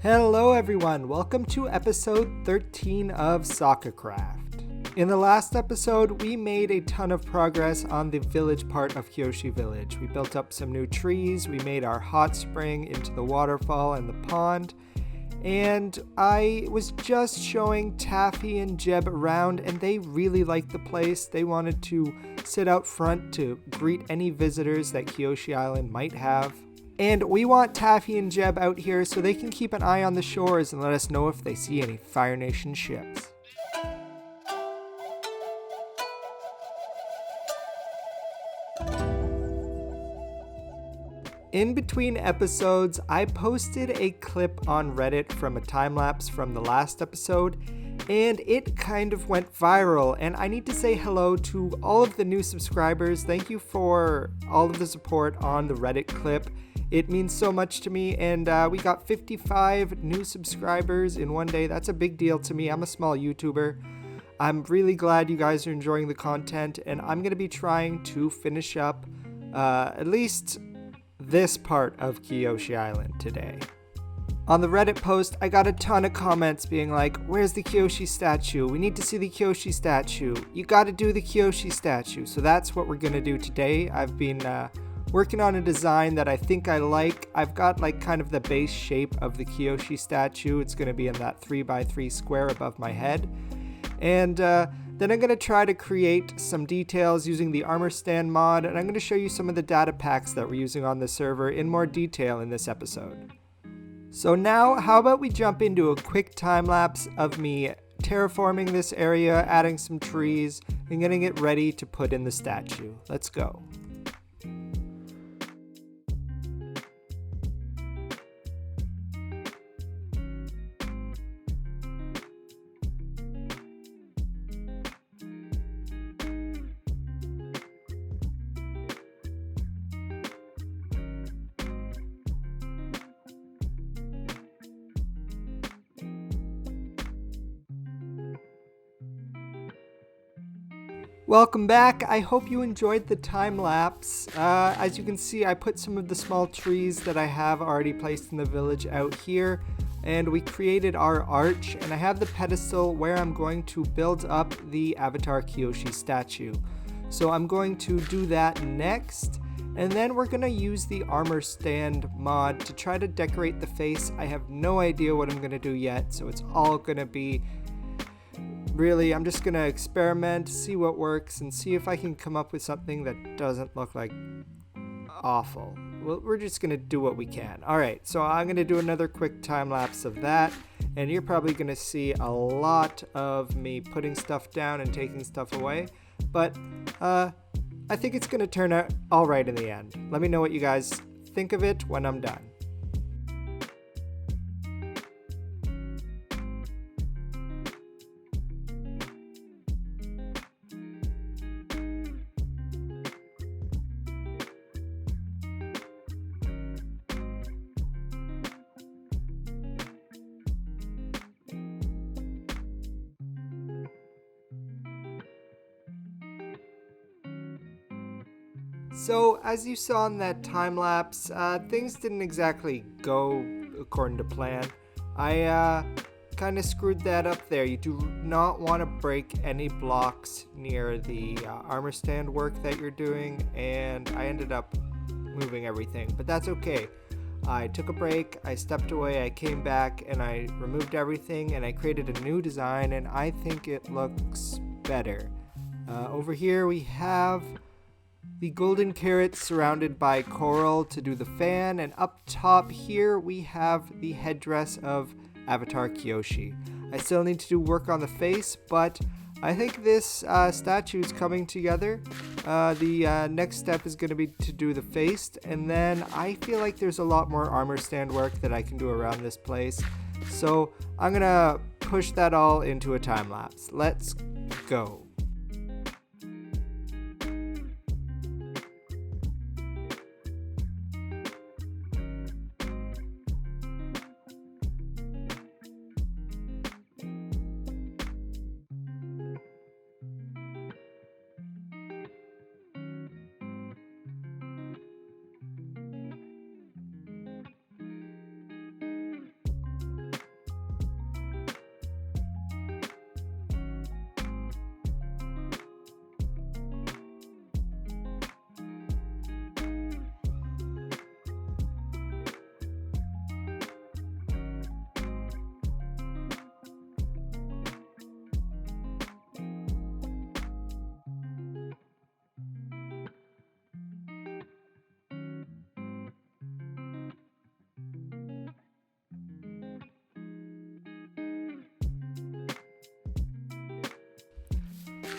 Hello everyone, welcome to episode 13 of Sokacraft. In the last episode, we made a ton of progress on the village part of Kyoshi Village. We built up some new trees, we made our hot spring into the waterfall and the pond, and I was just showing Taffy and Jeb around, and they really liked the place. They wanted to sit out front to greet any visitors that Kyoshi Island might have. And we want Taffy and Jeb out here so they can keep an eye on the shores and let us know if they see any Fire Nation ships. In between episodes, I posted a clip on Reddit from a time-lapse from the last episode, and it kind of went viral, and I need to say hello to all of the new subscribers. Thank you for all of the support on the Reddit clip. It means so much to me, and we got 55 new subscribers in one day. That's a big deal to me. I'm a small YouTuber. I'm really glad you guys are enjoying the content, and I'm going to be trying to finish up at least this part of Kyoshi Island today. On the Reddit post, I got a ton of comments being like, where's the Kyoshi statue? We need to see the Kyoshi statue. You got to do the Kyoshi statue. So that's what we're going to do today. I've been working on a design that I think I like. I've got like kind of the base shape of the Kyoshi statue. It's going to be in that 3x3 square above my head. And then I'm going to try to create some details using the armor stand mod, and I'm going to show you some of the data packs that we're using on the server in more detail in this episode. So now, how about we jump into a quick time lapse of me terraforming this area, adding some trees, and getting it ready to put in the statue. Let's go. Welcome back. I hope you enjoyed the time lapse. As you can see, I put some of the small trees that I have already placed in the village out here, and we created our arch, and I have the pedestal where I'm going to build up the Avatar Kyoshi statue. So I'm going to do that next, and then we're going to use the armor stand mod to try to decorate the face. I have no idea what I'm going to do yet, so it's all going to be really, I'm just going to experiment, see what works, and see if I can come up with something that doesn't look like awful. Well, we're just going to do what we can. Alright, so I'm going to do another quick time lapse of that, and you're probably going to see a lot of me putting stuff down and taking stuff away, but I think it's going to turn out alright in the end. Let me know what you guys think of it when I'm done. So, as you saw in that time lapse, things didn't exactly go according to plan. I kind of screwed that up there. You do not want to break any blocks near the armor stand work that you're doing, and I ended up moving everything, but that's okay. I took a break, I stepped away, I came back, and I removed everything, and I created a new design, and I think it looks better. Over here we have the golden carrots surrounded by coral to do the fan, and up top here we have the headdress of Avatar Kyoshi. I still need to do work on the face, but I think this statue is coming together. The next step is going to be to do the face, and then I feel like there's a lot more armor stand work that I can do around this place. So I'm going to push that all into a time lapse. Let's go.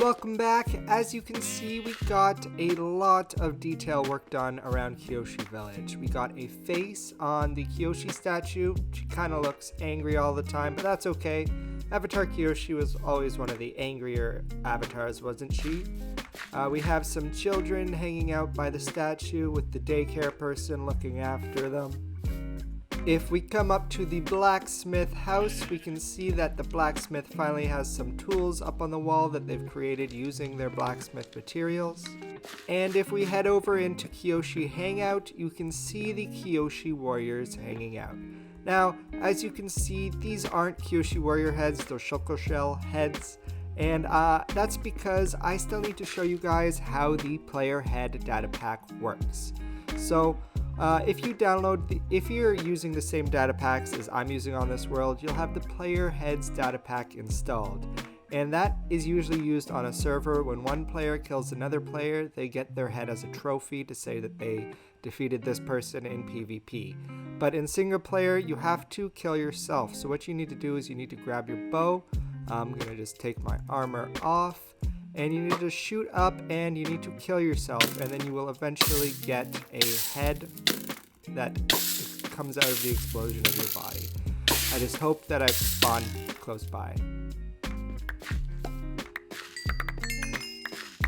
Welcome back. As you can see, we got a lot of detail work done around Kyoshi Village. We got a face on the Kyoshi statue. She kind of looks angry all the time, but that's okay. Avatar Kyoshi was always one of the angrier avatars, wasn't she? We have some children hanging out by the statue with the daycare person looking after them. If we come up to the blacksmith house, we can see that the blacksmith finally has some tools up on the wall that they've created using their blacksmith materials. And if we head over into Kyoshi Hangout, you can see the Kyoshi warriors hanging out. Now, as you can see, these aren't Kyoshi warrior heads, they're Shulker shell heads. And that's because I still need to show you guys how the player head data pack works. So, if you're using the same data packs as I'm using on this world, you'll have the player heads data pack installed. And that is usually used on a server. When one player kills another player, they get their head as a trophy to say that they defeated this person in PvP. But in single player, you have to kill yourself. So what you need to do is you need to grab your bow. I'm going to just take my armor off. And you need to shoot up and you need to kill yourself, and then you will eventually get a head that comes out of the explosion of your body. I just hope that I've spawned close by.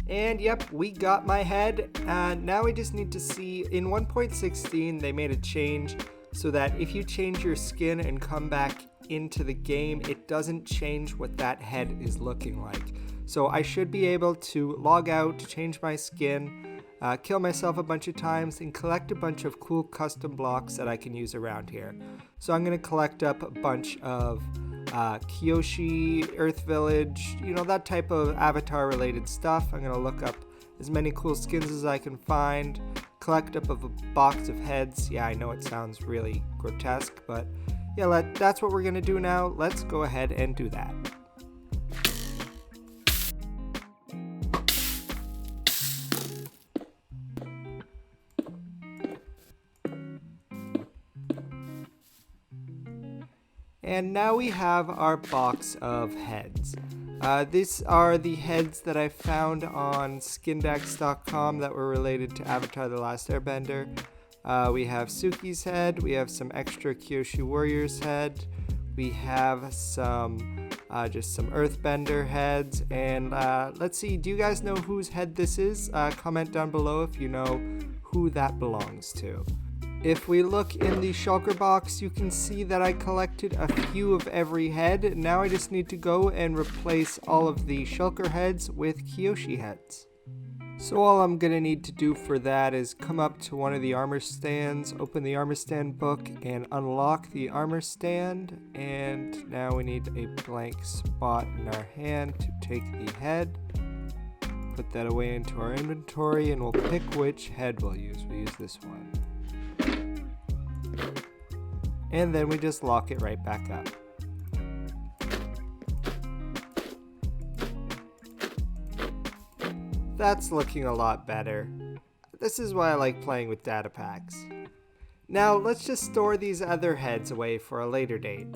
And yep, we got my head. Now we just need to see, in 1.16 they made a change so that if you change your skin and come back into the game, it doesn't change what that head is looking like. So I should be able to log out, change my skin, kill myself a bunch of times, and collect a bunch of cool custom blocks that I can use around here. So I'm going to collect up a bunch of Kyoshi, Earth Village, that type of avatar related stuff. I'm going to look up as many cool skins as I can find, collect up of a box of heads. Yeah, I know it sounds really grotesque, but yeah, that's what we're going to do now. Let's go ahead and do that. And now we have our box of heads. These are the heads that I found on skindex.com that were related to Avatar The Last Airbender. We have Suki's head, we have some extra Kyoshi Warrior's head, we have just some Earthbender heads, and let's see, do you guys know whose head this is? Comment down below if you know who that belongs to. If we look in the Shulker box, you can see that I collected a few of every head. Now I just need to go and replace all of the Shulker heads with Kyoshi heads. So all I'm going to need to do for that is come up to one of the armor stands, open the armor stand book, and unlock the armor stand. And now we need a blank spot in our hand to take the head. Put that away into our inventory, and we'll pick which head we'll use. We'll use this one. And then we just lock it right back up. That's looking a lot better. This is why I like playing with data packs. Now let's just store these other heads away for a later date.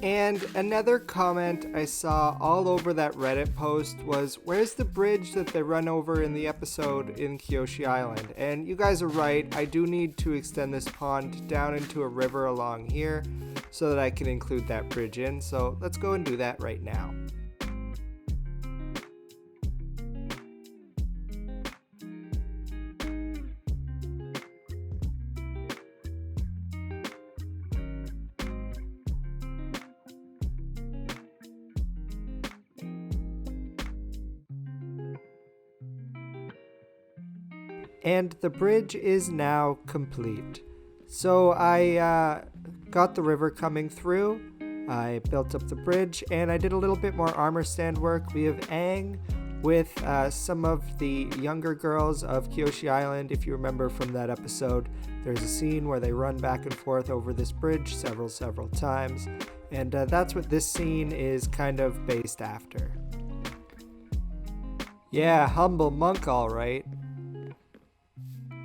And another comment I saw all over that Reddit post was, where's the bridge that they run over in the episode in Kyoshi Island? And you guys are right, I do need to extend this pond down into a river along here so that I can include that bridge in. So let's go and do that right now. And the bridge is now complete. So I got the river coming through, I built up the bridge, and I did a little bit more armor stand work. We have Aang with some of the younger girls of Kyoshi Island. If you remember from that episode, there's a scene where they run back and forth over this bridge several times. And that's what this scene is kind of based after. Yeah, humble monk, all right.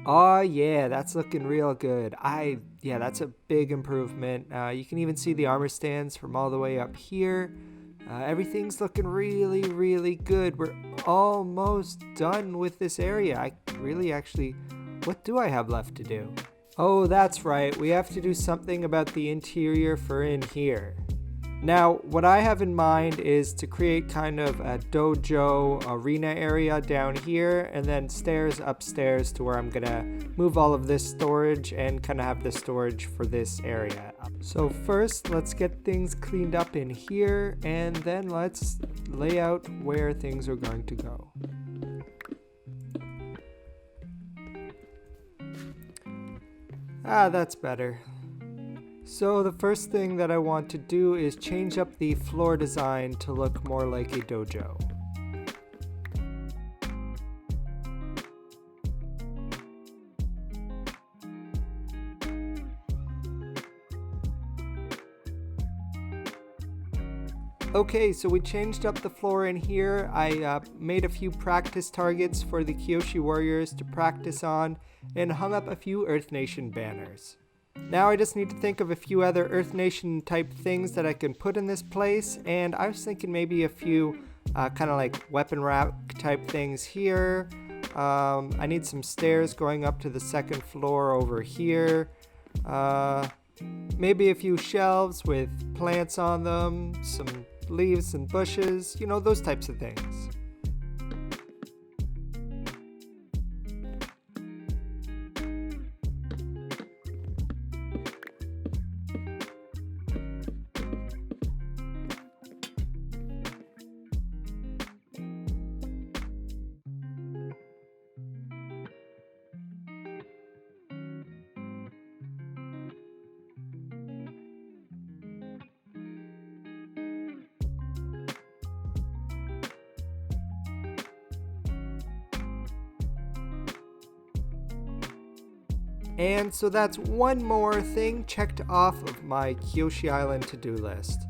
Oh yeah, that's looking real good. That's a big improvement. You can even see the armor stands from all the way up here. Everything's looking really, really good. We're almost done with this area. What do I have left to do? Oh, that's right. We have to do something about the interior for in here. Now, what I have in mind is to create kind of a dojo arena area down here and then stairs upstairs to where I'm gonna move all of this storage and kind of have the storage for this area. So first, let's get things cleaned up in here and then let's lay out where things are going to go. That's better. So the first thing that I want to do is change up the floor design to look more like a dojo. Okay, so we changed up the floor in here. I made a few practice targets for the Kyoshi warriors to practice on and hung up a few Earth Nation banners. Now I just need to think of a few other Earth Nation type things that I can put in this place, and I was thinking maybe a few kind of like weapon rack type things here. I need some stairs going up to the second floor over here. Maybe a few shelves with plants on them, some leaves and bushes, you know, those types of things. And so that's one more thing checked off of my Kyoshi Island to-do list.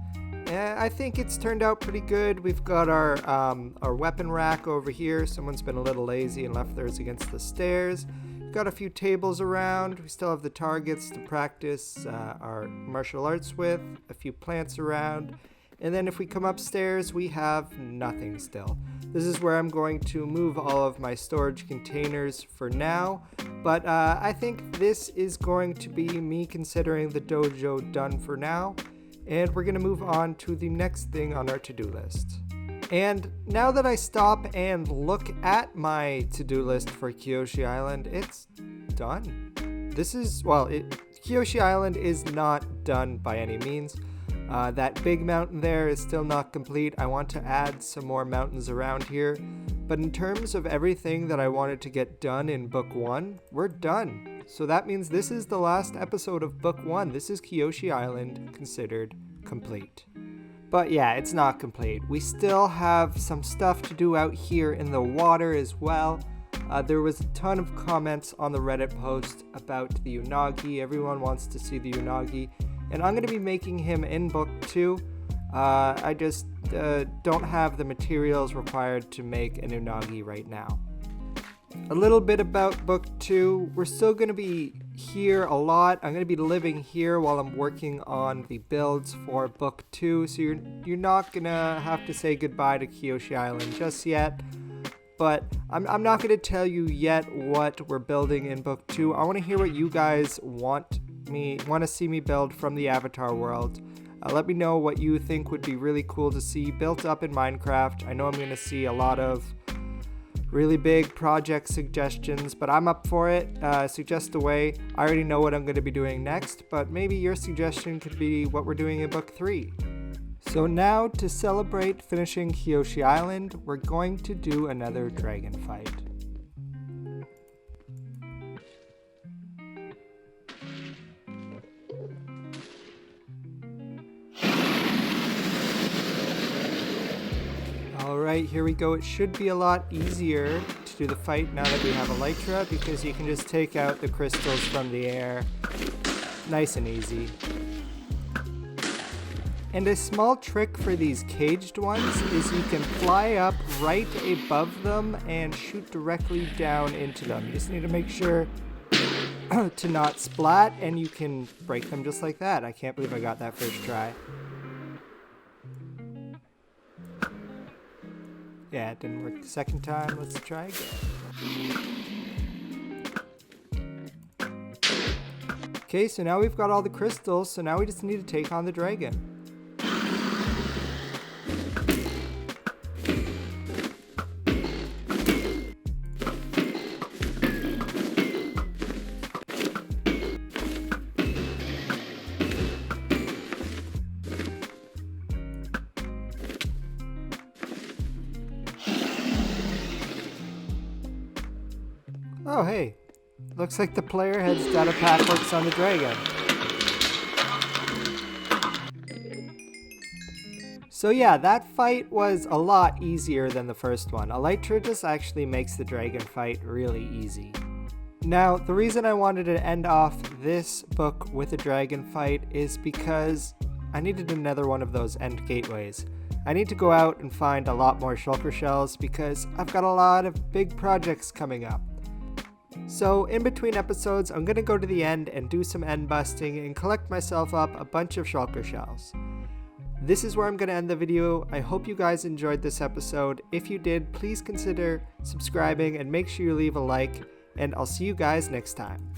I think it's turned out pretty good. We've got our weapon rack over here. Someone's been a little lazy and left theirs against the stairs. We've got a few tables around. We still have the targets to practice our martial arts with, a few plants around. And then if we come upstairs, we have nothing still. This is where I'm going to move all of my storage containers for now. But I think this is going to be me considering the dojo done for now. And we're going to move on to the next thing on our to-do list. And now that I stop and look at my to-do list for Kyoshi Island, it's done. Kyoshi Island is not done by any means. That big mountain there is still not complete. I want to add some more mountains around here. But in terms of everything that I wanted to get done in Book 1, we're done. So that means this is the last episode of Book 1. This is Kyoshi Island considered complete. But yeah, it's not complete. We still have some stuff to do out here in the water as well. There was a ton of comments on the Reddit post about the Unagi. Everyone wants to see the Unagi. And I'm going to be making him in Book 2. I just don't have the materials required to make an Unagi right now. A little bit about Book 2. We're still going to be here a lot. I'm going to be living here while I'm working on the builds for Book 2. So you're not going to have to say goodbye to Kyoshi Island just yet. But I'm not going to tell you yet what we're building in Book 2. I want to hear what you guys want to see me build from the Avatar world. Let me know what you think would be really cool to see built up in Minecraft. I know I'm going to see a lot of really big project suggestions, but I'm up for it. Suggest away. I already know what I'm going to be doing next, but maybe your suggestion could be what we're doing in Book 3. So now, to celebrate finishing Kyoshi Island, we're going to do another dragon fight. Alright, here we go. It should be a lot easier to do the fight now that we have Elytra, because you can just take out the crystals from the air. Nice and easy. And a small trick for these caged ones is you can fly up right above them and shoot directly down into them. You just need to make sure to not splat, and you can break them just like that. I can't believe I got that first try. Yeah, it didn't work the second time. Let's try again. Okay, so now we've got all the crystals, so now we just need to take on the dragon. Oh, hey. Looks like the player head's data pack works on the dragon. So yeah, that fight was a lot easier than the first one. Elytra just actually makes the dragon fight really easy. Now, the reason I wanted to end off this book with a dragon fight is because I needed another one of those end gateways. I need to go out and find a lot more shulker shells because I've got a lot of big projects coming up. So in between episodes, I'm going to go to the end and do some end busting and collect myself up a bunch of shulker shells. This is where I'm going to end the video. I hope you guys enjoyed this episode. If you did, please consider subscribing and make sure you leave a like, and I'll see you guys next time.